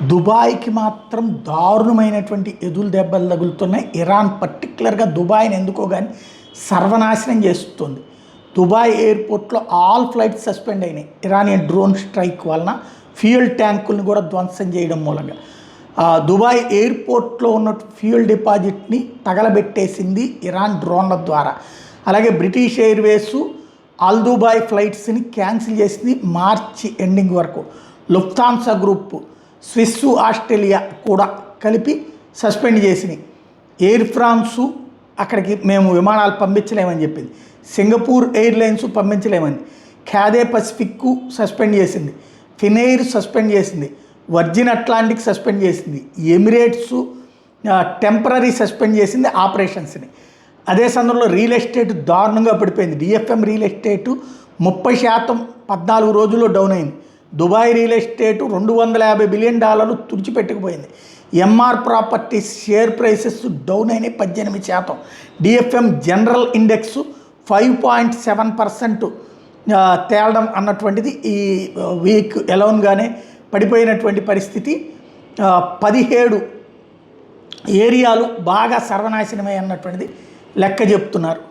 దుబాయ్కి మాత్రం దారుణమైనటువంటి ఎదురు దెబ్బలు తగులుతున్నాయి. ఇరాన్ పర్టికులర్గా దుబాయ్ని ఎందుకో కానీ సర్వనాశనం చేస్తుంది. దుబాయ్ ఎయిర్పోర్ట్లో ఆల్ ఫ్లైట్స్ సస్పెండ్ అయినాయి ఇరానియన్ డ్రోన్ స్ట్రైక్ వలన. ఫ్యూయల్ ట్యాంకుల్ని కూడా ధ్వంసం చేయడం మూలంగా దుబాయ్ ఎయిర్పోర్ట్లో ఉన్న ఫ్యూయల్ డిపాజిట్ని తగలబెట్టేసింది ఇరాన్ డ్రోన్ల ద్వారా. అలాగే బ్రిటిష్ ఎయిర్వేస్ ఆల్ దుబాయ్ ఫ్లైట్స్ని క్యాన్సిల్ చేసింది మార్చి ఎండింగ్ వరకు. లుఫ్తాన్సా గ్రూప్, స్విస్, ఆస్ట్రేలియా కూడా కలిపి సస్పెండ్ చేసినాయి. ఎయిర్ ఫ్రాన్సు అక్కడికి మేము విమానాలు పంపించలేమని చెప్పింది. సింగపూర్ ఎయిర్లైన్స్ పంపించలేమని. క్యాదే పసిఫిక్ సస్పెండ్ చేసింది. ఫినెయిర్ సస్పెండ్ చేసింది. వర్జిన్ అట్లాంటిక్ సస్పెండ్ చేసింది. ఎమిరేట్స్ టెంపరీ సస్పెండ్ చేసింది ఆపరేషన్స్ని. అదే సందర్భంలో రియల్ ఎస్టేట్ దారుణంగా పడిపోయింది. డిఎఫ్ఎం రియల్ ఎస్టేటు 30% 14 రోజుల్లో డౌన్ అయింది. దుబాయ్ రియల్ ఎస్టేటు $250 బిలియన్ తుడిచిపెట్టుకుపోయింది. Emaar properties share prices down అయినాయి 18%. డిఎఫ్ఎం జనరల్ ఇండెక్స్ 5.7% తేలడం అన్నటువంటిది ఈ వీక్ ఎలోన్గానే పడిపోయినటువంటి పరిస్థితి. 17 ఏరియాలు బాగా సర్వనాశనమై అన్నటువంటిది లెక్క చెప్తున్నారు.